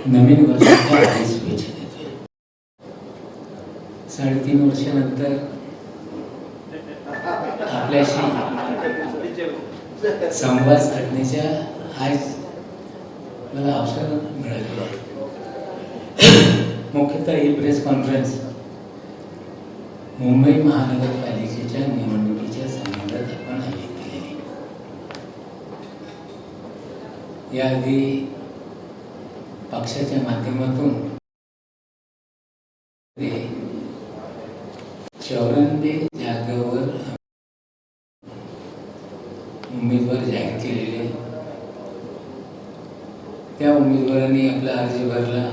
नवीन वर्षाच्या हार्दिक शुभेच्छा देतोय. 3.5 वर्षानंतर आपल्याशी संवाद साधण्याच्या आज मला अवसर मिळालेला आहे. मुख्यतः ही प्रेस कॉन्फरन्स मुंबई महानगरपालिकेच्या निवडणुकीच्या संबंधात आपण आयोजित केलेली. याआधी पक्षाच्या माध्यमातून 94 जागेवर उमेदवार जाहीर केलेले. त्या उमेदवारांनी आपला अर्ज भरला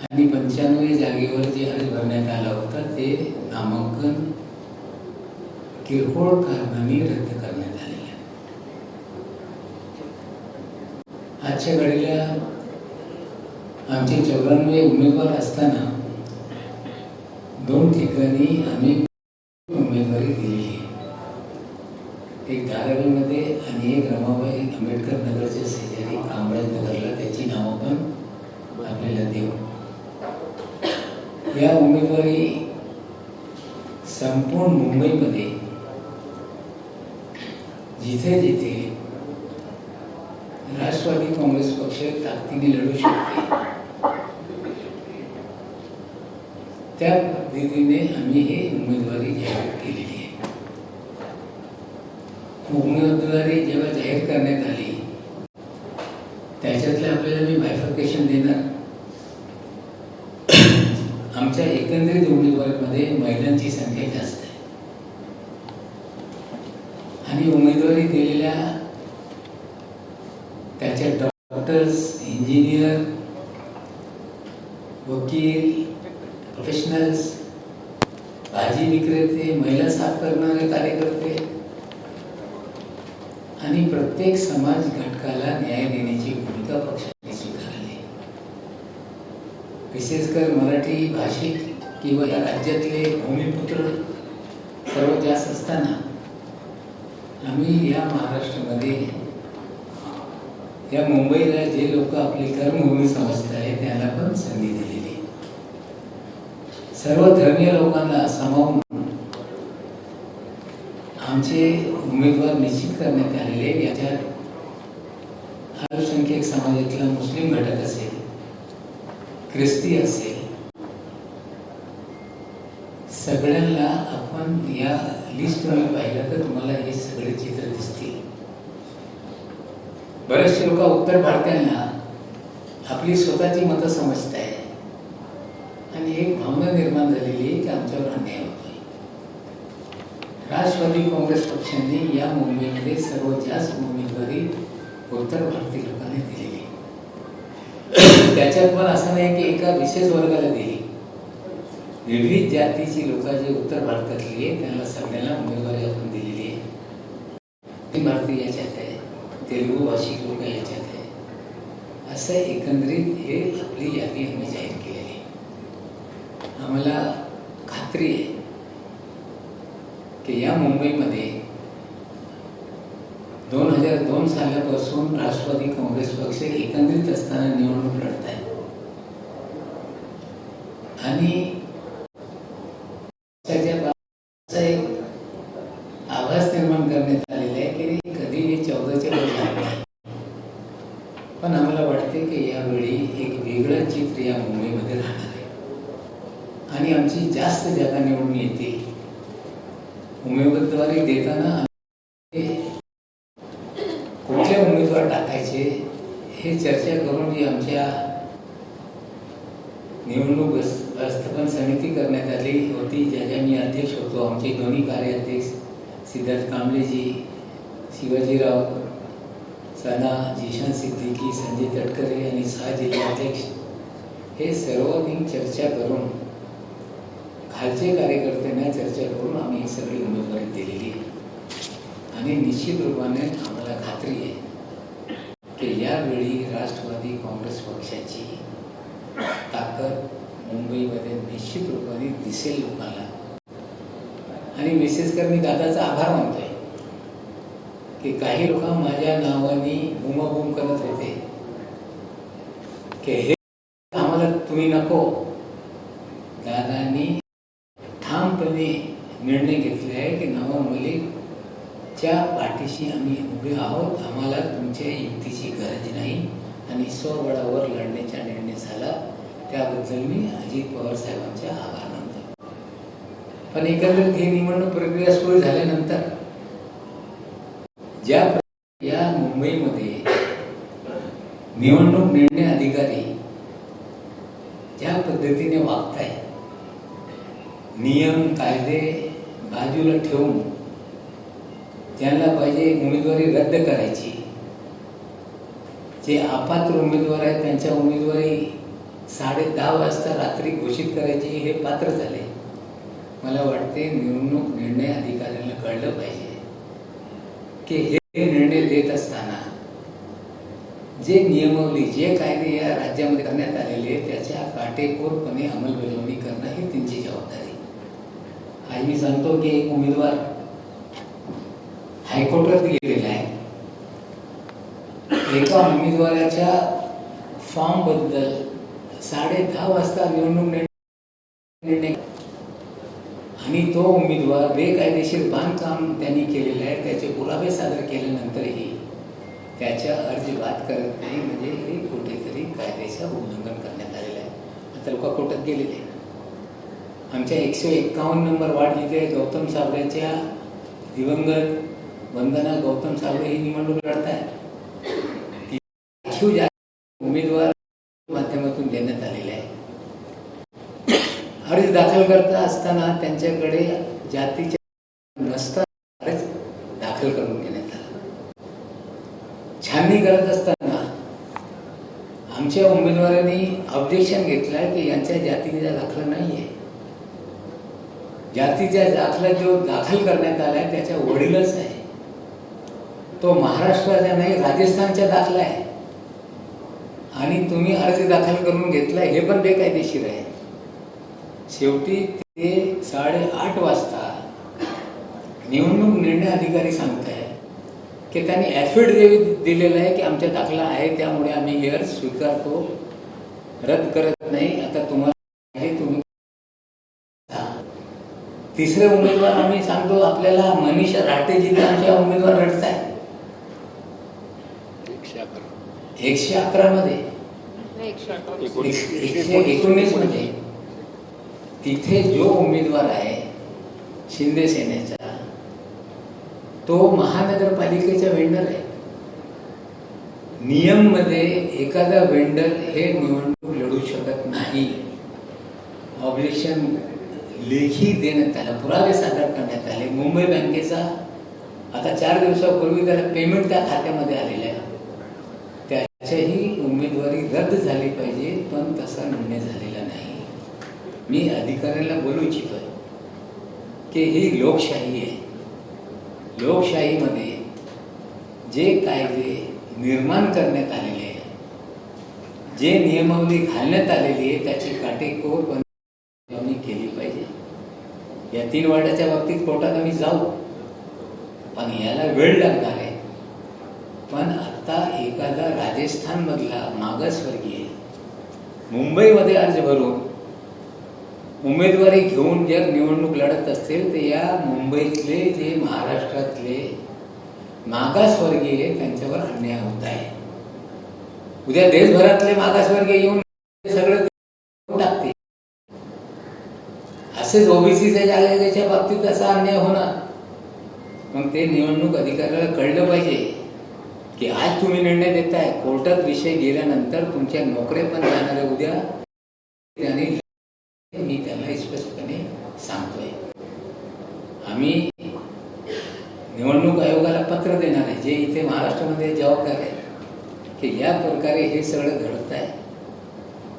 आणि 95 जागेवर जे अर्ज भरण्यात आला होता ते नामांकन किरकोळ कारणाने रद्द करण्यात आलेले. आजच्या घडीला आमचे 94 उमेदवार असताना 2 ठिकाणी आम्ही उमेदवारी दिलेली आहे. एक धारावीमध्ये आणि एक रमाबाई आंबेडकर नगरच्या शेजारी कामराज नगरला. त्याची नावं पण आपल्याला देऊ. या उमेदवारी संपूर्ण मुंबईमध्ये जिथे जिथे राष्ट्रवादी काँग्रेस पक्ष ताकदीने लढू शकते त्या पद्धतीने आम्ही हे उमेदवारी जाहीर केलेली आहे. उमेदवारी जेव्हा जाहीर करण्यात आली त्याच्यातले आपल्याला मी बायफर्केशन देणार. आमच्या एकंदरीत उमेदवारीमध्ये महिलांची संख्या जास्त आहे आणि उमेदवारी दिलेल्या त्याच्या डॉक्टर्स, इंजिनियर, वकील, प्रोफेशनल्स, भाजी विक्रेते, महिला साफ करणारे कार्यकर्ते आणि प्रत्येक समाज घटकाला न्याय देण्याची भूमिका पक्षाने स्वीकारली. विशेषकर मराठी भाषिक किंवा या राज्यातले भूमिपुत्र सर्वात जास्त असताना आम्ही या महाराष्ट्रामध्ये या मुंबईला जे लोक आपली कर्मभूमी समजत आहे त्यांना पण संधी दिलेली. सर्व धर्मीय लोकांना सामावून आमचे उमेदवार निश्चित करण्यात आलेले. याच्यात अल्पसंख्याक समाजातला मुस्लिम घटक असेल, ख्रिस्ती असेल, सगळ्यांना आपण या लिस्टमध्ये पाहिलं तर तुम्हाला हे सगळे चित्र दिसतील. बरेचसे लोक उत्तर भारतीयांना आपली स्वतःची मतं समजत आहे आणि एक भावना निर्माण झालेली आहे की आमच्यावर अन्याय होतोय. राष्ट्रवादी काँग्रेस पक्षाने या मुंबईमध्ये सर्वात जास्त उमेदवारी उत्तर भारतीय लोकांनी दिलेली. त्याच्यात पण असं नाही की एका विशेष वर्गाला दिली. विविध जातीची लोक जे उत्तर भारतातली आहे त्यांना सगळ्यांना उमेदवारी आपण दिलेली आहे. भारतीय याच्यात आहे, तेलुगू भाषिक लोक याच्यात आहे. असं एकंदरीत हे आपली यादी आम्ही जाहीर केलेली. आम्हाला खात्री आहे की या मुंबईमध्ये 2002 सालापासून राष्ट्रवादी काँग्रेस पक्ष एकत्रित असताना निवडणूक लढत आहे आणि एक आभास निर्माण करण्यात आलेला आहे की कधी हे 14च्या वर झाले. पण आम्हाला वाटते की यावेळी एक वेगळं चित्र या मुंबईमध्ये राहणार आहे आणि आमची जास्त जागा निवडून येते. उमेदवारी देताना कुठले उमेदवार टाकायचे हे चर्चा करून जी आमच्या निवडणूक व्यवस्थापन समिती करण्यात आली होती, ज्याच्या मी अध्यक्ष होतो. आमचे दोन्ही कार्याध्यक्ष सिद्धार्थ कांबळेजी, शिवाजीराव सना, जिशान सिद्दीकी, संजय तटकरे आणि 6 जिल्हाध्यक्ष हे सर्वांनी चर्चा करून खालचे कार्यकर्त्यांना चर्चा करून आम्ही ही सगळी उमेदवारी दिलेली आहे. आणि निश्चित रूपाने आम्हाला खात्री आहे की यावेळी राष्ट्रवादी काँग्रेस पक्षाची ताकद मुंबईमध्ये निश्चित रूपाने दिसेल लोकांना. आणि विशेषकर मी दादाचा आभार मानतोय की काही लोक माझ्या नावाने बुमाबूम करत होते की हे आम्हाला तुम्ही नको. दादांनी ठामपणे निर्णय घेतले आहे की नवाब मलिकच्या पाठीशी आम्ही उभे आहोत. आम्हाला तुमच्या युक्तीची गरज नाही आणि स्वबळावर लढण्याचा निर्णय झाला. त्याबद्दल मी अजित पवार साहेबांचे आभार मानतो. पण एकंदरीत ही निवडणूक प्रक्रिया सुरू झाल्यानंतर ज्या या मुंबईमध्ये निवडणूक निर्णय अधिकारी ज्या पद्धतीने वागताय, नियम कायदे बाजूला ठेवून ज्यांना पाहिजे उमेदवारी रद्द करायची, जे अपात्र उमेदवार आहेत त्यांच्या उमेदवारी 10:30 वाजता रात्री घोषित करायची हे पात्र झाले. मला वाटते निवडणूक निर्णय अधिकाऱ्यांना कळलं पाहिजे की हे निर्णय देत असताना जे नियमावली जे कायदे या राज्यामध्ये करण्यात आलेले त्याच्या काटेकोरपणे अंमलबजावणी करणं ही त्यांची जबाबदारी. आज मी सांगतो की एक उमेदवार हायकोर्टात गेलेला आहे. एका उमेदवाराच्या फॉर्म बद्दल 10:30 वाजता निवडणूक निर्णय आणि तो उमेदवार बेकायदेशीर बांधकाम त्यांनी केलेलं आहे. त्याचे पुरावे सादर केल्यानंतरही त्याच्या अर्ज बाद करत नाही. म्हणजे हे कुठेतरी कायद्याचं उल्लंघन करण्यात आलेलं आहे. आता लोक कोर्टात गेलेले. आमच्या 151 नंबर वार्ड जिथे गौतम साबळेच्या दिवंगत वंदना गौतम साबळे ही निवडणूक लढत आहे. उमेदवार माध्यमातून देण्यात आलेले आहे. अर्ज दाखल करता असताना त्यांच्याकडे जातीच्या नसताना अर्ज दाखल करून घेण्यात आला. छाननी करत असताना आमच्या उमेदवारांनी ऑब्जेक्शन घेतलं की यांच्या जातीचा दाखला नाहीये. जातीचा दाखला जो दाखल करण्यात आलाय त्याच्या वडीलच आहे. तो महाराष्ट्राचा नाही राजस्थानचा दाखला आहे आणि तुम्ही अर्ज दाखल करून घेतला हे पण बेकायदेशीर आहे. शेवटी ते 8:30 वाजता निवडणूक निर्णय अधिकारी सांगताय की त्यांनी ॲफिडेव्हिट दिलेलं आहे की आमचा दाखला आहे त्यामुळे आम्ही हे अर्ज स्वीकारतो, रद्द करत नाही. आता तुम्हाला हे तुम्ही तिसरे उमेदवार आम्ही सांगतो आपल्याला मनीषा राटे जिथे आमच्या उमेदवार लढत आहे 111 मध्ये 119 मध्ये तिथे जो उमेदवार आहे शिंदे सेनेचा तो महानगरपालिकेचा वेंडर आहे. नियम मध्ये एखादा वेंडर हे निवडणूक लढू शकत नाही. ऑब्जेक्शन लेखी देण्यात आला, पुरावे सादर करण्यात आले. मुंबई बँकेचा आता 4 दिवसापूर्वी त्याला पेमेंट त्या खात्यामध्ये आलेलं आहे. त्याच्याही उमेदवारी रद्द झाली पाहिजे पण तसा निर्णय झालेला नाही. मी अधिकाऱ्यांना बोलू इच्छितोय की ही लोकशाही आहे. लोकशाहीमध्ये जे कायदे निर्माण करण्यात आलेले आहे, जे नियमावली घालण्यात आलेली आहे त्याची काटेकोरपणे केली पाहिजे. या 3 वार्डाच्या बाबतीत कोर्टात आम्ही जाऊ पण याला वेळ लागणार आहे. पण आता एखादा राजस्थानमधला मागासवर्गीय मुंबईमध्ये अर्ज भरून उमेदवारी घेऊन जर निवडणूक लढत असतील तर या मुंबईतले जे महाराष्ट्रातले मागासवर्गीय त्यांच्यावर अन्याय होत आहे. उद्या देशभरातले मागासवर्गीय येऊन सगळं टाकते. असेच ओबीसीच्या जागेच्या बाबतीत असा अन्याय होणार. मग ते निवडणूक अधिकाऱ्याला कळलं पाहिजे की आज तुम्ही निर्णय देताय, कोर्टात विषय गेल्यानंतर तुमच्या नोकऱ्या पण जाणार आहे उद्या. आणि मी त्यांना स्पष्टपणे सांगतोय आम्ही निवडणूक आयोगाला पत्र देणार आहे जे इथे महाराष्ट्रामध्ये जबाबदार आहे की या प्रकारे हे सगळं घडत आहे.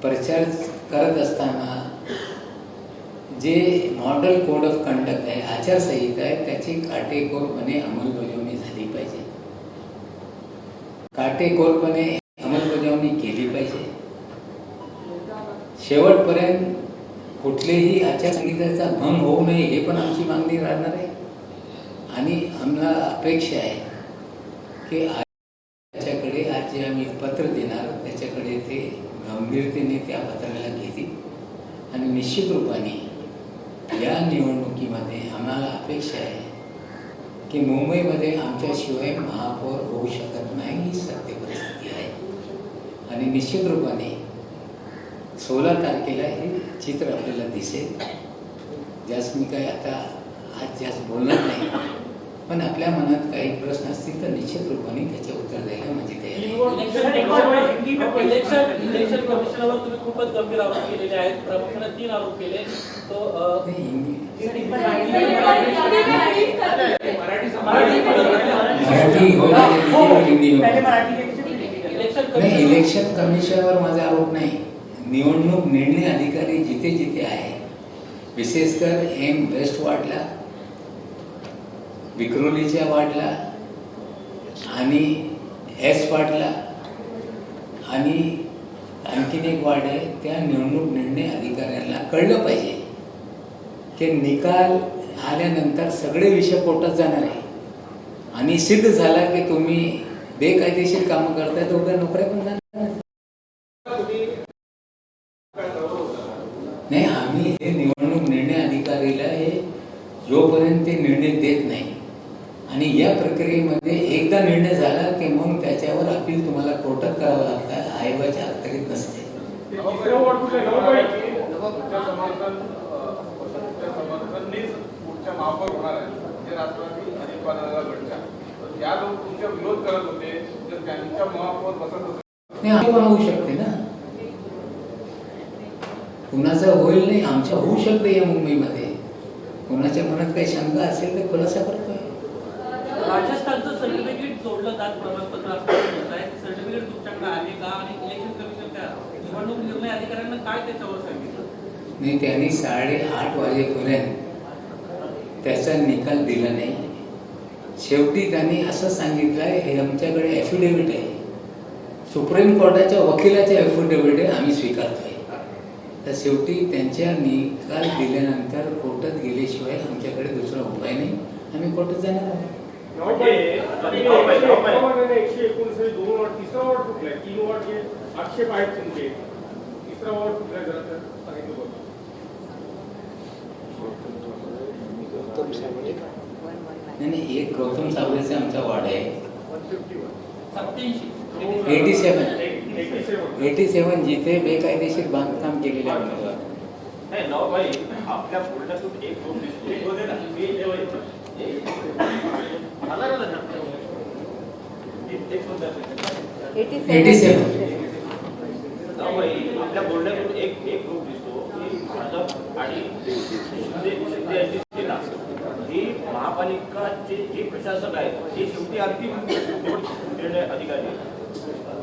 प्रचार करत असताना जे मॉडेल कोड ऑफ कंडक्ट आहे, आचारसंहिता आहे, त्याची काटेकोरपणे अंमलबजावणी झाली पाहिजे. काटेकोरपणे अंमलबजावणी केली पाहिजे. शेवटपर्यंत कुठलेही आचारसंहितेचा भंग होऊ नये हे पण आमची मागणी राहणार आहे. आणि आम्हाला अपेक्षा आहे की त्याच्याकडे आज जे आम्ही पत्र देणार देणार त्याच्याकडे ते गंभीरतेने त्या पत्राला घेतील आणि निश्चित रूपाने या निवडणुकीमध्ये आम्हाला अपेक्षा आहे की मुंबईमध्ये आमच्याशिवाय महापौर होऊ शकत नाही ही सत्य परिस्थिती आहे आणि निश्चित रूपाने 16 तारखेला हे चित्र आपल्याला दिसेल. जास्त मी काही आता आज जास्त बोलणार नाही, पण आपल्या मनात काही प्रश्न असतील तर निश्चित रूपाने त्याचे उत्तर द्यायला माझी तयारी आहे. इलेक्शन कमिशनवर तुम्ही खूपच गंभीर आरोप केलेले आहेत. प्रमुखाने 3 आरोप केले. इलेक्शन कमिशनवर माझा आरोप नाही. निवडणूक निर्णय अधिकारी जिथे जिथे आहे, विशेषकर एम वेस्ट वार्डला, विक्रोलीच्या वार्डला आणि एस वार्डला आणि आणखीन एक वार्ड आहे, त्या निवडणूक निर्णय अधिकाऱ्यांना कळलं पाहिजे की निकाल आल्यानंतर सगळे विषय कोर्टात जाणार आहे आणि सिद्ध झाला की तुम्ही बेकायदेशीर कामं करताय तर उद्या नोकऱ्या पण जाणार नाही. आम्ही हे निवडणूक निर्णय अधिकारीला हे जोपर्यंत ते निर्णय देत नाही आणि या प्रक्रियेमध्ये एकदा निर्णय झाला की मग त्याच्यावर अपील तुम्हाला कोर्टात करावं लागतं, आयोगाच्या अखत्यारीत नसते. होऊ शकते ना, कुणाचं होईल नाही, आमच्या होऊ शकते. या मुंबईमध्ये कुणाच्या मनात काही शंका असेल तर खुलासा करतोय. राजस्थानचं सर्टिफिकेट जोडलं जात प्रमाणपत्र असं आहे, सर्टिफिकेट तुमच्याकडे आले का आणि इलेक्शन कमिशन त्या निवडणूक निर्णय अधिकाऱ्यांना काय त्याच्यावर सांगितलं? नाही, त्यांनी 8:30 वाजेपर्यंत त्याचा निकाल दिला नाही. शेवटी त्यांनी असं सांगितलं आहे, हे आमच्याकडे ॲफिडेव्हिट आहे, सुप्रीम कोर्टाच्या वकिलाचे ॲफिडेव्हिट आहे, आम्ही स्वीकारतोय. तर शेवटी त्यांच्या निकाल दिल्यानंतर कोर्टात गेल्याशिवाय आमच्याकडे दुसरा उपाय नाही, आम्ही कोर्टात जाणार आहोत. नाही, एक गौतम साबळेचा आमचा वार्ड आहे 87 जिथे बेकायदेशीर बांधकाम केलेले उमेदवार. आपल्या बोलण्यातून एक ग्रुप दिसतो की भाजप आणि ही महापालिकाचे जे प्रशासक आहेत ते शेवटी अंतिम निर्णय अधिकारी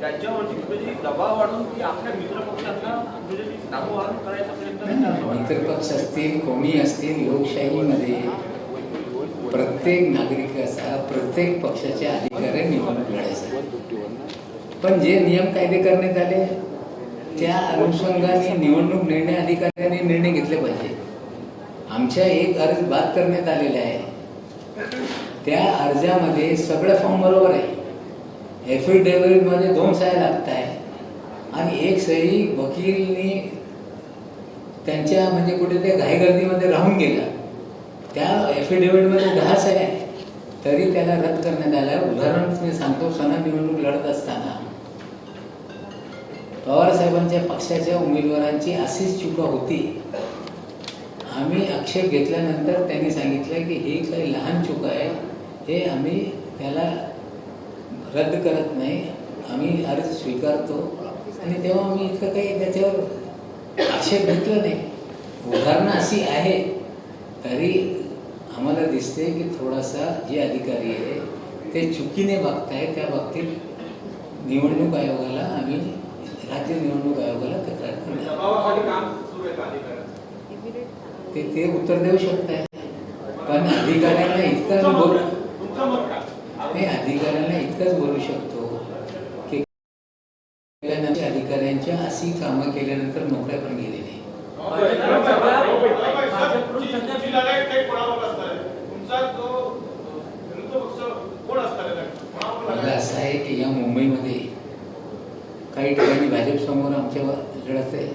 त्यांच्यावरती कुठेतरी दबाव वाढून की आपल्या मित्रपक्षांना कुठेतरी नामोहरण करायचा प्रयत्न. मित्रपक्ष असतील, कोणी असतील, लोकशाहीमध्ये प्रत्येक नागरिकाचा प्रत्येक पक्षाच्या अधिकाऱ्या निवडणूक लढायचा. पण जे नियम कायदे करण्यात आले त्या अनुषंगाने निवडणूक निर्णय अधिकाऱ्यांनी निर्णय घेतले पाहिजे. आमच्या एक अर्ज बाद करण्यात आलेला आहे, त्या अर्जामध्ये सगळं फॉर्म बरोबर आहे. ॲफिडेव्हिटमध्ये 2 सह्या लागत आहे आणि एक सही वकीलनी त्यांच्या म्हणजे कुठे ते घाईगर्दीमध्ये राहून गेला. त्या ॲफिडेव्हिटमध्ये 10 सह्या आहे, तरी त्याला रद्द करण्यात आला. उदाहरण मी सांगतो, सणा निवडणूक लढत असताना पवार साहेबांच्या पक्षाच्या उमेदवारांची अशीच चुका होती. आम्ही आक्षेप घेतल्यानंतर त्यांनी सांगितलं की ही काही लहान चूक आहे, हे आम्ही त्याला रद्द करत नाही, आम्ही अर्ज स्वीकारतो. आणि तेव्हा आम्ही इतकं काही त्याच्यावर आक्षेप घेतला नाही. उदाहरणं अशी आहे, तरी आम्हाला दिसते की थोडासा जे अधिकारी आहे ते चुकीने वागताय. त्या बाबतीत निवडणूक आयोगाला आम्ही राज्य निवडणूक आयोगाला तक्रार करणार. ते उत्तर देऊ शकताय, पण अधिकाऱ्यांना इतकंच बोलू शकतो की अधिकाऱ्यांच्या अशी कामं केल्यानंतर नोकऱ्या पण गेलेल्या नाही. मला असं आहे की या मुंबईमध्ये काही ठिकाणी भाजपसमोर आमच्या लढत आहे,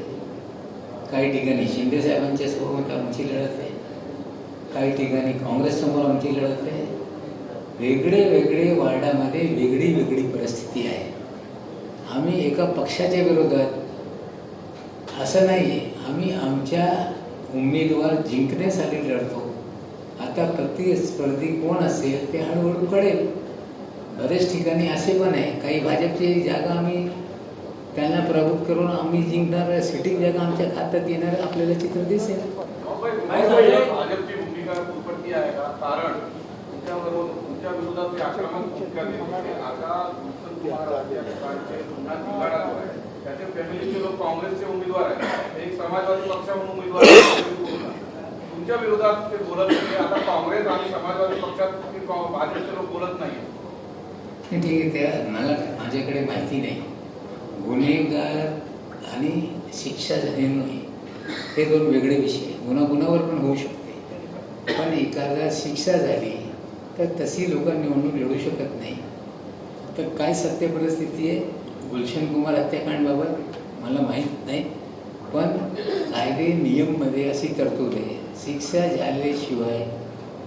काही ठिकाणी शिंदे साहेबांच्या समोर आमची लढत आहे, काही ठिकाणी काँग्रेससमोर आमची लढत आहे. वेगळे वेगळे वार्डामध्ये वेगळी वेगळी परिस्थिती आहे. आम्ही एका पक्षाच्या विरोधात असं नाही आहे. आम्ही आमच्या उमेदवार जिंकण्यासाठी लढतो. आता प्रतिस्पर्धी कोण असेल ते हळूहळू कळेल. बरेच ठिकाणी असे पण आहे, काही भाजपची जागा आम्ही त्यांना प्रभूत करून आम्ही जिंकणार, सिटिंग जागा आमच्या खात्यात येणार, आपल्याला चित्र दिसेल. भाजपची भूमिका उत्पत्ती आहे का? कारण तुमच्या विरोधात आक्रमक भूमिका घेतली. आता या ठिकाणचे पुन्हा निकाडा जो आहे त्याचे फॅमिलीचे लोक काँग्रेसचे उमेदवार आहेत, एक समाजवादी पक्षाहून उमेदवार आहेत. तुमच्या विरोधात ते बोलत नाही. आता काँग्रेस आणि समाजवादी पक्षात भाजपचे लोक बोलत नाही. ठीक आहे, त्या मला माझ्याकडे माहिती नाही. गुन्हेगार आणि शिक्षा झाली नाही हे दोन वेगळे विषय. गुन्ह्यावर पण होऊ शकते, पण एखादा शिक्षा झाली तर तशी लोक निवडणूक लढू शकत नाही. तर काय सत्य परिस्थिती आहे गुलशन कुमार हत्याकांडबाबत मला माहीत नाही, पण कायदे नियममध्ये अशी तरतूद आहे, शिक्षा झाल्याशिवाय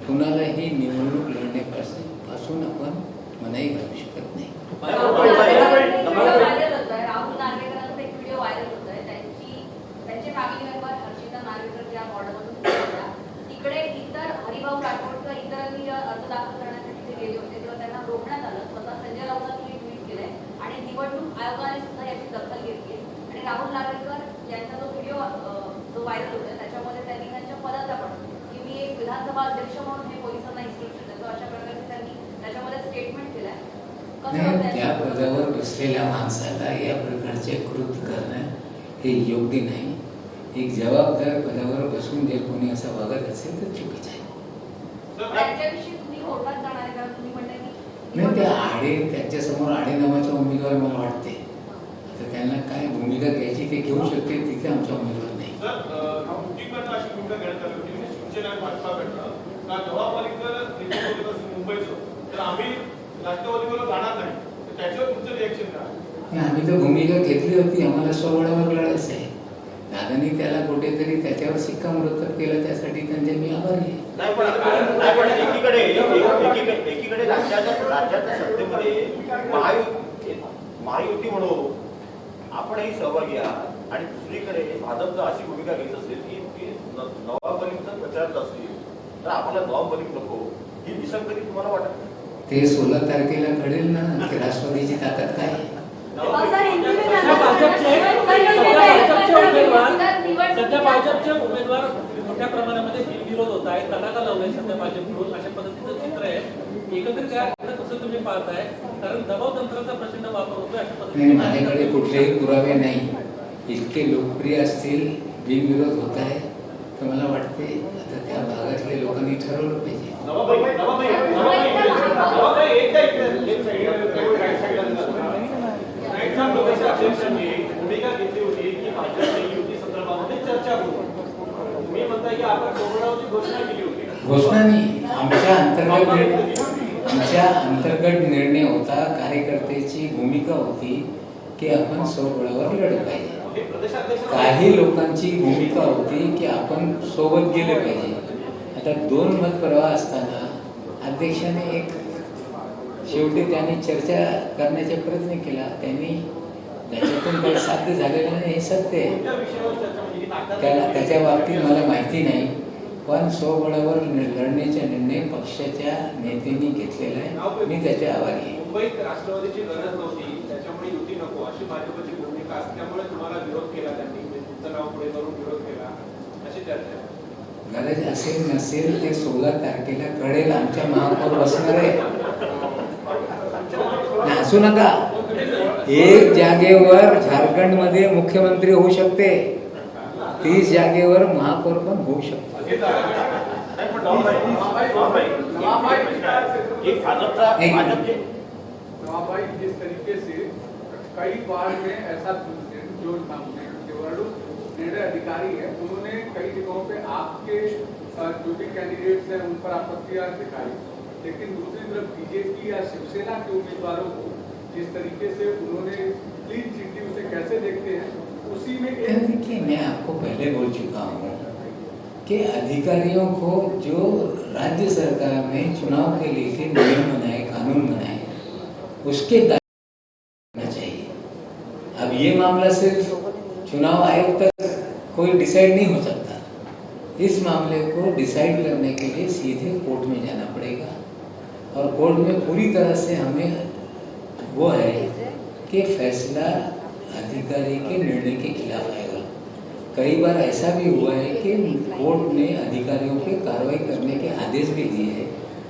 कुणालाही निवडणूक लढण्यापासून आपण मनाई घालू शकत नाही. राहुल नार्वेकरांचा एक व्हिडिओ व्हायरल होत आहे. त्यांचे फॅमिली मेंबर हर्षिता नार्वेकर ज्या वॉर्डमधून होत्या, तिकडे इतर हरिभाऊ राठोड किंवा इतरांनी अर्ज दाखल करण्यासाठी ते गेले होते तेव्हा त्यांना रोखण्यात आलं. स्वतः संजय राऊतांनी ट्विट केलंय आणि निवडणूक आयोगाने सुद्धा याची दखल घेतली. आणि राहुल नार्वेकर यांचा जो व्हिडिओ जो व्हायरल होतोय त्याच्यामध्ये त्यांनी त्यांच्या पदाचा पण की मी एक विधानसभा अध्यक्ष म्हणून हे पोलिसांना इन्स्ट्रक्शन देतो अशा प्रकारचे त्यांनी त्याच्यामध्ये स्टेटमेंट केलंय. त्या पदावर बसलेल्या माणसाला या प्रकारचे कृत्य करणं हे योग्य नाही. एक जबाबदार पदावर बसून जर कोणी असं वागत असेल तर चुकीचं आहे. त्याच्याविषयी तुम्ही कोर्टात जाणार आहे कारण तुम्ही म्हणताय की नाही, ते आडे त्यांच्यासमोर आडे नावाचा उमेदवार मला वाटते, तर त्यांना काय भूमिका घ्यायची ते घेऊ शकते, तिथे आमचा उमेदवार नाही. अशी भूमिका घेण्यात आली होती शिवसेना आणि भाजपाकडनं का जेव्हा पर्यंत नेतृत्व देत असेल मुंबईचं तर आम्ही राष्ट्रवादीवर जाणार नाही. त्याच्यावर तुमचं रिएक्शन काय? आम्ही तर भूमिका घेतली होती, आम्हाला स्वबळावर लढायचं आहे. दादांनी त्याला कुठेतरी त्याच्यावर शिक्कामोर्तब केलं, त्यासाठी त्यांचे मी आभारी आहे. एकीकडे राज्याच्या सत्तेमध्ये महायुती म्हणून आपणही सहभागी आहात आणि दुसरीकडे भाजपचं अशी भूमिका घेत असेल की नवाब मलिकचा प्रचार असेल तर आपल्याला नवाब मलिक नको, ही विसंगती तुम्हाला वाटत नाही? ते 16 तारखेला कळेल ना की राष्ट्रवादीची ताकद काय आहे. सध्या भाजपचे उमेदवार मोठ्या प्रमाणामध्ये बिनविरोध होत आहेत, तडाखा लावलाय सध्या भाजपकडून, अशा पद्धतीचं चित्र आहे. एकंदरीत काय कसं तुम्ही पाहताय, कारण दबाव तंत्राचा प्रचंड वापर होतोय अशा पद्धतीने. माझ्याकडे कुठलेही पुरावे नाही. इतके लोकप्रिय असतील, बिनविरोध होत आहे, तर मला वाटते आता त्या भागातल्या लोकांनी ठरवलं पाहिजे. भूमिका घेतली होती की भाजपच्या युती संदर्भामध्ये चर्चा होती. तुम्ही म्हणताय की आपण सोबळावची घोषणा केली होती. घोषणा नाही, आमच्या अंतर्गत निर्णय होता. कार्यकर्त्याची भूमिका होती की आपण स्वबळावर लढलं पाहिजे. काही लोकांची भूमिका होती की आपण सोबत गेले पाहिजे. आता 2 मत प्रवाह असताना अध्यक्षाने एक शेवटी त्यांनी चर्चा करण्याचा प्रयत्न केला. त्यांनी त्याच्यातून काही साध्य झालेलं नाही हे सत्य आहे. त्याच्या बाबतीत मला माहिती नाही, पण स्वबळावर लढण्याचा निर्णय पक्षाच्या नेत्यांनी घेतलेला आहे. मी त्याच्या आभारी आहे. मुंबईत राष्ट्रवादीची गरज नव्हती, त्याच्यामुळे युती नको अशी भाजपची भूमिका असल्यामुळे तुम्हाला विरोध केला, त्यांनी तुमचं नाव पुढे करून विरोध केला अशी चर्चा. गरज असेल नसेल ते 16 तारखेला कळेल. आमच्या महापौर बसणार आहे. हसू नका. एक जागेवर झारखंडमध्ये मुख्यमंत्री होऊ शकते, 30 जागेवर महापौर पण होऊ शकते. जिस तरीके से कई बार में ऐसा जो निर्णय अधिकारी है उन्होंने कई जगहों पे आपके जो भी कैंडिडेट्स हैं उन पर आपत्तियां दिखाई, लेकिन दूसरी तरफ बीजेपी या शिवसेना के उम्मीदवारों को जिस तरीके से उन्होंने क्लीन चिट्ठी, उसे कैसे देखते हैं? उसी में तो देखिए, मैं आपको पहले बोल चुका हूँ कि अधिकारियों को जो राज्य सरकार ने चुनाव के लिए के नियम बनाए, कानून बनाए, उसके दायरे में होना चाहिए। अब ये मामला सिर्फ चुनाव आयोग तक कोई डिसाइड नहीं हो सकता। इस मामले को डिसाइड करने के लिए सीधे कोर्ट में जाना पड़ेगा, और कोर्ट में पूरी तरह से हमें वो है कि फैसला अधिकारी के निर्णय के खिलाफ आएगा। कई बार ऐसा भी हुआ है कि कोर्ट ने अधिकारियों पे कार्रवाई करने के आदेश भी दिए हैं।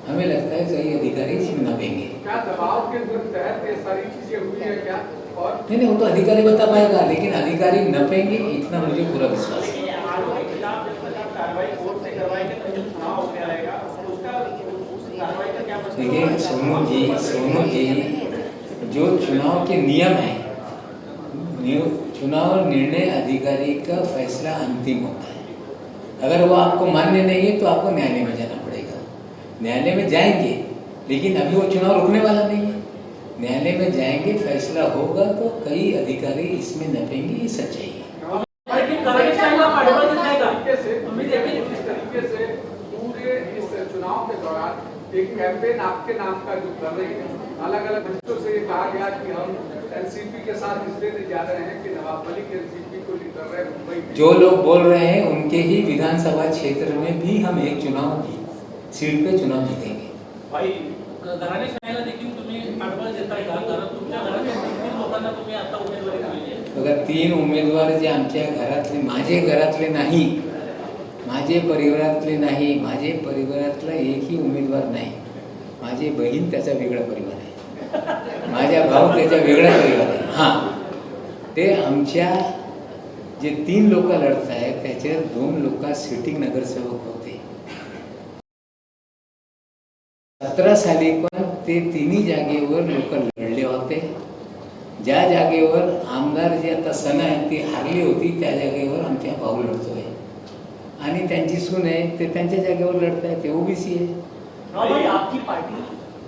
हमें लगता है कई अधिकारी इसमें नपेंगे। क्या दबाव के तहत ये सारी चीजें हुई है क्या? और नहीं, वो तो अधिकारी बता पाएगा, लेकिन अधिकारी नपेंगे, इतना मुझे पूरा विश्वास है। आरोप के खिलाफ जब तक आप कार्रवाई कोर्ट से करवाएंगे तो जो चुनाव होने आएगा उसका उस कार्रवाई का क्या मतलब? देखिए सोनू जी, जो चुनाव के नियम है, चुनाव निर्णय अधिकारी का फैसला अंतिम होता है। अगर वो आपको मान्य नहीं है तो आपको न्यायालय में जाना पड़ेगा। न्यायालय में जाएंगे, लेकिन अभी वो चुनाव रुकने वाला नहीं है। न्यायालय में जाएंगे, फैसला होगा तो कई अधिकारी इसमें नपेंगे, ये सच्चाई है। लेकिन कार्यशाला पाठबळ दिसायला तरीके से तुम्ही देखील इस तरीके से पूरे इस चुनाव के दौरान एक कैंपेन आपके नाम का जो कर रही है, अलग अलग मंचों से ये कहा गया कि हम एनसीपी के साथ इसलिए नहीं जा रहे हैं कि नवाब मलिक एनसीपी को लीड कर रहे हैं मुंबई में। जो लोग बोल रहे हैं उनके ही विधानसभा क्षेत्र में भी हम एक सीट पे चुनाव जीतेंगे। भाई घराणेशाहीला देखील तुम्ही पाठबळ देताय का? कारण तुमच्या घरातल्या 3 लोकांना तुम्ही आता उमेदवारी दिली आहे. बघा, 3 उमेदवार जे आमच्या घरातले, माझे घरातले नाही, माझे परिवारातले नाही, माझे परिवारातला एकही उमेदवार नाही. माझी बहीण त्याचा वेगळा परिवार आहे, माझा भाऊ त्याचा वेगळा परिवार आहे. हां, ते आमच्या जे 3 लोक लढत आहेत त्याच्यात 2 लोक सिटिंग नगरसेवक होते. 17 साली पण ते तिन्ही जागेवर लोक लढले होते. ज्या जागेवर आमदार जे आता सना आहे ती हारली होती, त्या जागेवर आमच्या भाऊ लढतोय, आणि त्यांची सून आहे ते त्यांच्या जागेवर लढत आहे, ते ओबीसी आहे. भाई आपकी पार्टी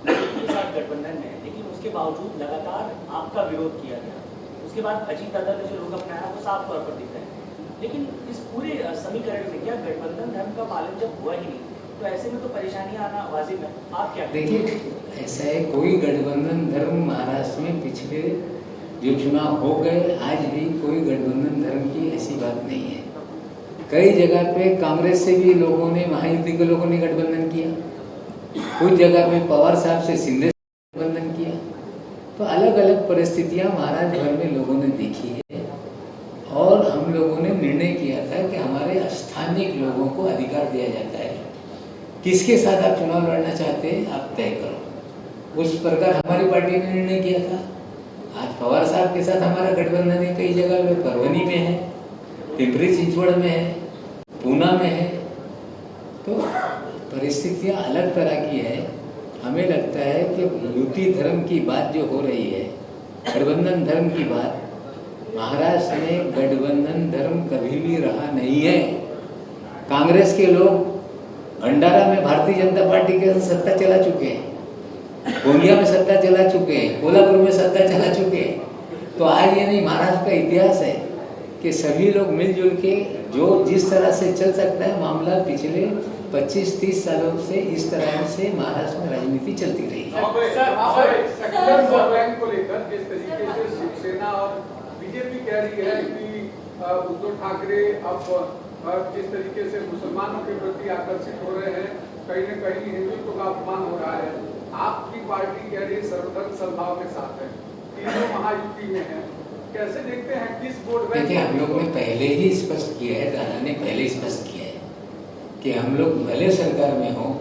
के साथ गठबंधन में, लेकिन उसके बावजूद लगातार आपका विरोध किया गया. उसके बाद अजीत दादा ने जो रोग अपनाया वो साफ तौर पर दिखता है. लेकिन इस पूरे समीकरण में क्या गठबंधन धर्म का पालन जब हुआ ही नहीं, तो ऐसे में तो परेशानियां आना वाजिब है. आप क्या देखिए, ऐसा है, कोई गठबंधन धर्म महाराष्ट्र में पिछले जो चुनाव हो गए, आज भी कोई गठबंधन धर्म की ऐसी बात नहीं है. कई जगह पे कांग्रेस से भी लोगों ने, महायुति के लोगों ने गठबंधन किया, कुछ जगह पे पवार साहब से शिंदे गठबंधन किया. तो अलग अलग परिस्थितियां महाराष्ट्र भर में लोगों ने देखी है, और हम लोगों ने निर्णय किया था कि हमारे स्थानीय लोगों को अधिकार दिया जाता है, किसके साथ आप चुनाव लड़ना चाहते हैं आप तय करो. उस प्रकार हमारी पार्टी ने निर्णय किया था. आज पवार साहब के साथ हमारा गठबंधन है, कई जगह पे परभनी में है, पिंपरी चिंचवड़ में है, पूना में है. तो परिस्थितियां अलग तरह की है. हमें लगता है कि युति धर्म की बात जो हो रही है, गठबंधन धर्म की बात, महाराष्ट्र में गठबंधन धर्म कभी भी रहा नहीं है. कांग्रेस के लोग भंडारा में भारतीय जनता पार्टी के साथ सत्ता चला चुके हैं, गोंदिया में सत्ता चला चुके हैं, कोल्हापुर में सत्ता चला चुके हैं. तो आज ये नहीं, महाराष्ट्र का इतिहास है कि सभी लोग मिलजुल के जो जिस तरह से चल सकता है मामला, पिछले 25-30 सालों से इस तरह से महाराष्ट्र में राजनीति चलती रही है. सेक्युलर वोट बैंक को लेकर जिस तरीके से शिवसेना और बीजेपी कह रही है कि उद्धव ठाकरे अब जिस तरीके से मुसलमानों के प्रति आकर्षित हो रहे हैं, कहीं न कहीं हिंदुत्व का अपमान हो रहा है. आपकी पार्टी कह रही है सर्वधर्म सद्भाव के साथ है, तीनों महायुति में है. कैसे देखते हैं किस वोट बैंक? देखिए, हम लोग ने पहले ही स्पष्ट किया है, दादा ने पहले स्पष्ट किया है कि हम लोग भले सरकार में हों,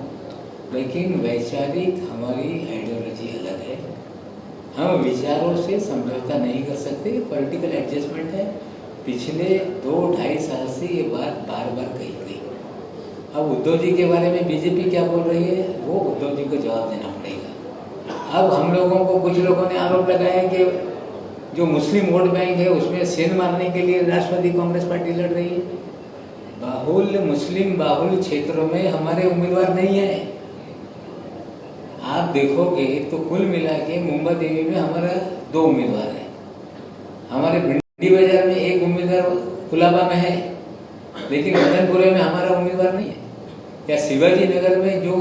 लेकिन वैचारिक हमारी आइडियोलॉजी अलग है. हम विचारों से समझौता नहीं कर सकते, पॉलिटिकल एडजस्टमेंट है. पिछले 2-2.5 साल से ये बात बार बार कही गई. अब उद्धव जी के बारे में बीजेपी क्या बोल रही है, वो उद्धव जी को जवाब देना पड़ेगा. अब हम लोगों को, कुछ लोगों ने आरोप लगाया कि जो मुस्लिम वोट बैंक है उसमें सेंध मारने के लिए राष्ट्रवादी कांग्रेस पार्टी लड़ रही है. मुस्लिम बाहुल क्षेत्रों में हमारे उम्मीदवार नहीं है. आप देखोगे तो कुल मिला के मुंबा देवी में हमारा 2 उम्मीदवार है, हमारे भिंडी बाजार में एक उम्मीदवार कुलाबा में है, लेकिन मदनपुरे में हमारा उम्मीदवार नहीं है। या शिवाजी नगर में जो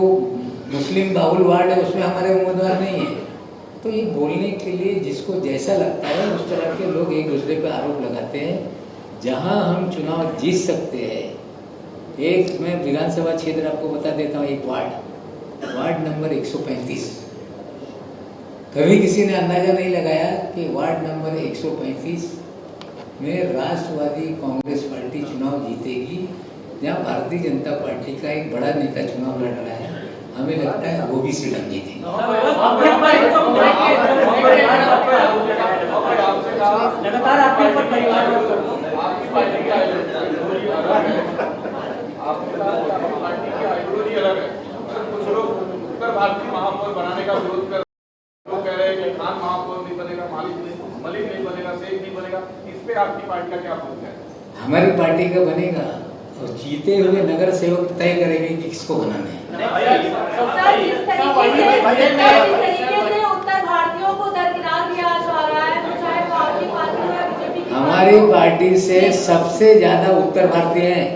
मुस्लिम बाहुल वार्ड है उसमें हमारे उम्मीदवार नहीं है। तो ये बोलने के लिए जिसको जैसा लगता है उस तरह के लोग एक दूसरे पर आरोप लगाते हैं। जहां हम चुनाव जीत सकते हैं, एक मैं विधानसभा क्षेत्र आपको बता देता हूँ, एक वार्ड नंबर 135, कभी किसी ने अंदाजा नहीं लगाया कि वार्ड नंबर 135 में राष्ट्रवादी कांग्रेस पार्टी चुनाव जीतेगी, जहां भारतीय जनता पार्टी का एक बड़ा नेता चुनाव लड़ रहा है। हमें लगता है वो भी सीट हम जीतेंगे। लगातार आपके ऊपर परिवार आपकी पार्टी की आइडियोलॉजी अलग है, आपकी पार्टी की आइडियोलॉजी अलग है। कुछ लोग उत्तर भारतीय महापौर बनाने का विरोध कर, वो कह रहे हैं कि खान महापौर नहीं बनेगा, मलिक नहीं बनेगा, शेख नहीं बनेगा। इस पे आपकी पार्टी का क्या बोलते हैं? हमारी पार्टी का बनेगा और जीते हुए नगर सेवक तय करेंगे कि किसको बनाना है। सर, जिस तरीके से उत्तर भारतीयों को दरकिनार किया जा रहा है, तो चाहे वो आपकी पार्टी हो या बीजेपी की हमारी पार्टी से सबसे ज्यादा उत्तर भारतीय हैं।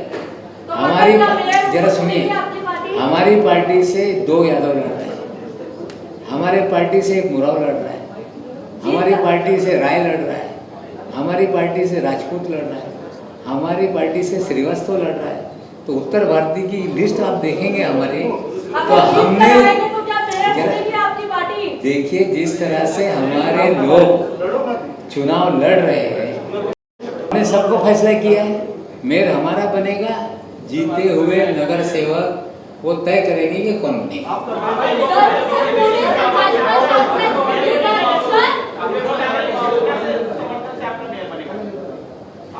तो हमारी मतलब का मेयर जरा सुनिए, आपकी पार्टी? हमारी पार्टी से 2 यादव लड़ रहे हैं, हमारे पार्टी से एक मुराव लड़ रहा है, हमारी पार्टी से राय लड़ रहा है, हमारी पार्टी से राजपूत लड़ रहा है, हमारी पार्टी से श्रीवास्तव लड़ रहा है। तो उत्तर भारतीय की लिस्ट आप देखेंगे हमारी, तो हमने आपकी पार्टी देखिए जिस तरह से हमारे लोग चुनाव लड़ रहे हैं, हमने सबको फैसला किया है। मेयर हमारा बनेगा, जीते हुए नगर सेवक वो तय करेंगे कि कौन बनेगा।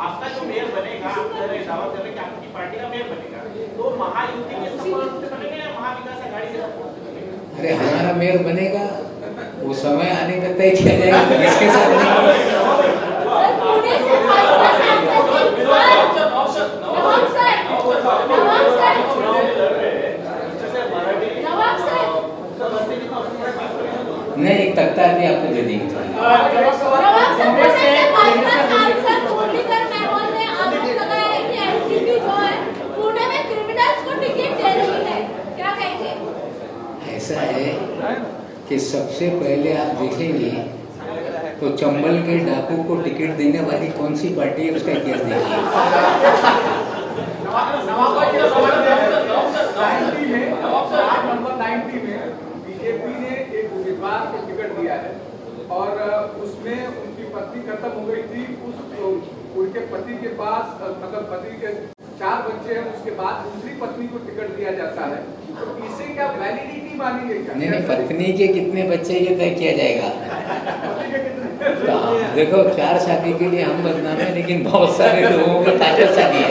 आपका जो मेयर बनेगा, आप कह रहे हैं, दावा कर रहे हैं कि आपकी पार्टी का मेयर बनेगा, तो महायुति के सपोर्ट से बनेगा या महाविकास आघाड़ी के सपोर्ट से बनेगा? अरे हमारा मेयर बनेगा, वो समय आने में तय किया जाएगा किसके साथ नहीं। एक तख्ता भी आपको दे देंगे ऐसा है कि सबसे पहले आप देखेंगे तो चंबल के डाकू को टिकट देने वाली कौन सी पार्टी है उसका इतिहास देखिए। नंबर 90 में बीजेपी ने एक उम्मीदवार को टिकट दिया है और उसमें उनकी पत्नी खत्म हो गई थी। उनके पति के पास मतलब पति के 4 बच्चे हैं, उसके बाद दूसरी पत्नी को टिकट दिया जाता है। तो इसे क्या वैलिडिटी मानेंगे क्या? नहीं, पत्नी के कितने बच्चे ये तय किया जाएगा। तो देखो 4 शादी के लिए हम बदनाम है, लेकिन बहुत सारे लोगों का 5 शादी है।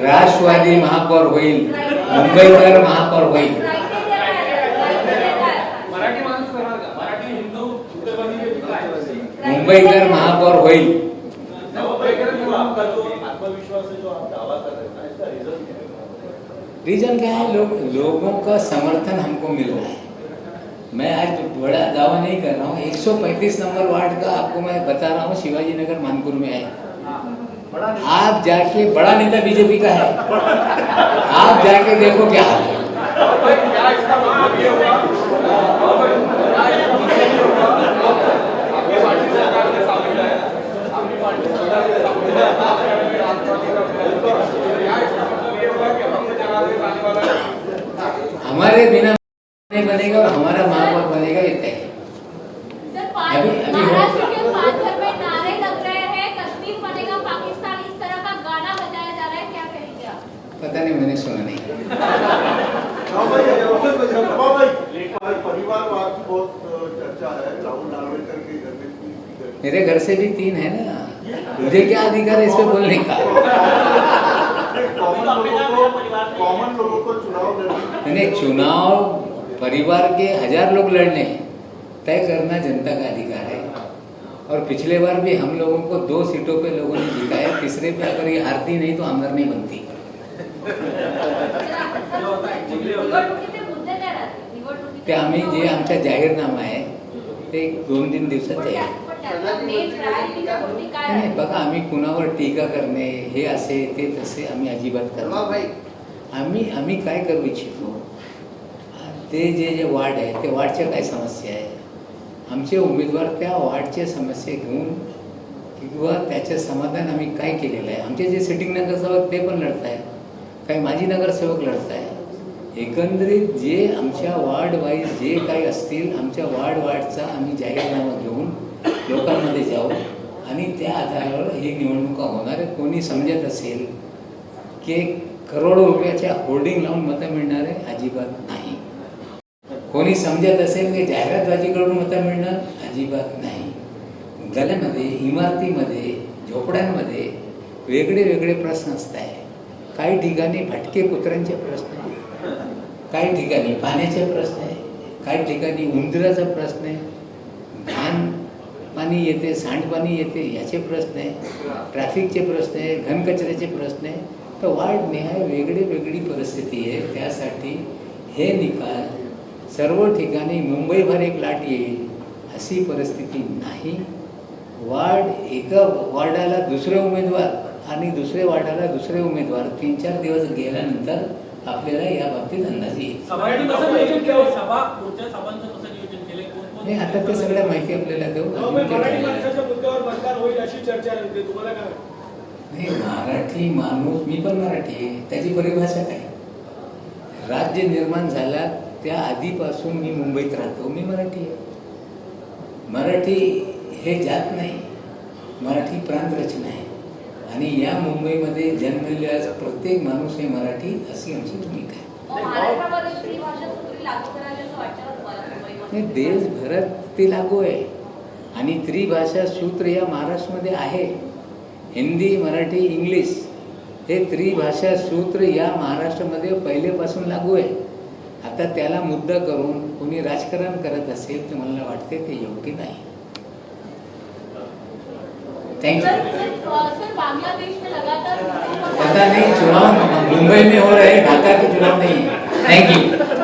राष्ट्रवादी महापौर होईल, मुंबईकर महापौर होईल। मुंबईकर महापौर होईल। रीजन क्या है? लोगों का समर्थन हमको मिल रहा है। मैं आज बड़ा दावा नहीं कर रहा हूँ। 135 नंबर वार्ड का आपको मैं बता रहा हूँ, शिवाजी नगर मानपुर में है। आप जाके, बड़ा नेता बीजेपी का है, आप जाके देखो क्या हाल है। हमारे बिना नहीं बनेगा और हमारा महापौर बनेगा, ये तय है। महाराष्ट्र के पालघर में नारे लग रहे हैं, कश्मीर बनेगा पाकिस्तान, इस तरह का गाना बजाया जा रहा है, क्या कहेंगे आप? पता नहीं, मैंने सुना नहीं। परिवारवाद की बहुत चर्चा है। राहुल नार्वेकर के घर में मेरे घर से भी 3 है ना, मुझे क्या अधिकार है इस पे बोलने का? कॉमन लोगों को चुनाव लड़ने, नहीं, चुनाव परिवार के 1000 लोग लड़ने, तय करना जनता का अधिकार है। और पिछले बार भी हम लोगों को 2 सीटों पे लोगों ने जिताया, तीसरे पे अगर ये हारती नहीं तो आमदर नहीं बनती। निवडणुकीचे मुद्दे काय राहतील? निवडणुकीचे ते आम्ही मुद्दे जे आमचा जाहीरनामा आहे ते 2-3 दिवसात पण जाहीर. पण त्यातल्या मेन प्रायोरिटीच्या गोष्टी काय नाही आहेत? बघा, आम्ही कुणावर टीका करणे हे असे ते तसे आम्ही अजिबात करतो. आम्ही काय करू इच्छितो, ते जे वार्ड आहे ते वार्डच्या काय समस्या आहे, आमचे उमेदवार त्या वार्डच्या समस्या घेऊन किंवा त्याचं समाधान आम्ही काय केलेलं आहे. आमचे जे सिटिंग नगरसेवक ते पण लढत आहे, काही माजी नगरसेवक लढत आहे. एकंदरीत जे आमच्या वार्ड वाईज जे काही असतील, आमच्या वार्डचा आम्ही जाहीरनामा घेऊन लोकांमध्ये जाऊ आणि त्या आधारावर ही निवडणुका होणार आहे. कोणी समजत असेल की करोडो रुपयाच्या होर्डिंग लावून मतं मिळणार आहे, अजिबात नाही. कोणी समजत असेल की जाहिरातबाजीकडून मतं मिळणार, अजिबात नाही. गल्यामध्ये, इमारतीमध्ये, झोपड्यांमध्ये वेगळे वेगळे प्रश्न असत आहे. काही ठिकाणी भटके कुत्र्यांचे प्रश्न आहे, काही ठिकाणी पाण्याचे प्रश्न आहे, काही ठिकाणी उंदराचा प्रश्न आहे, घाण पाणी येते, सांडपाणी येते याचे प्रश्न आहे, ट्रॅफिकचे प्रश्न आहे, घनकचऱ्याचे प्रश्न आहे. तर वार्ड निहाय वेगळी वेगळी परिस्थिती आहे. त्यासाठी हे निकाल सर्व ठिकाणी मुंबईभर एक लाट येईल अशी परिस्थिती नाही. एका वार्डाला दुसरे उमेदवार आणि दुसऱ्या वार्डाला दुसरे उमेदवार 3-4 दिवस गेल्यानंतर आपल्याला या बाबतीत अंदाज येईल. सभांचं कसं नियोजन केलं? सभा पुढच्या सभांचं कसं नियोजन केलंय? कोण नाही, आता ते सगळ्या माहिती आपल्याला देऊ. मराठी माणसाच्या मुद्द्यावर मतदान होईल अशी चर्चा रंगते, तुम्हाला काय वाटतं? नाही, मराठी माणूस, मी पण मराठी आहे, त्याची परिभाषा काय? राज्य निर्माण झाला त्या आधीपासून मी मुंबईत राहतो, मी मराठी आहे. मराठी हे जात नाही, मराठी प्रांत रचना आहे आणि या मुंबईमध्ये जन्मलेला प्रत्येक माणूस हे मराठी अशी आमची भूमिका आहे. महाराष्ट्रामध्ये त्रिभाषा सूत्री लागू करावी असं वाटतं का तुम्हाला मुंबईमध्ये? नाही, देशभरात ते लागू आहे आणि त्रिभाषा सूत्र या महाराष्ट्रामध्ये आहे. हिंदी, मराठी, इंग्लिश हे त्रिभाषा सूत्र या महाराष्ट्रामध्ये पहिलेपासून लागू आहे. आता त्याला मुद्दा करून कोणी राजकारण करत असेल तर मला वाटते ते योग्य नाही. Thank you. सर बांग्लादेश में लगातार पता नहीं चुनाव मुंबई में हो रहे, ढाका के चुनाव नहीं है. Thank you.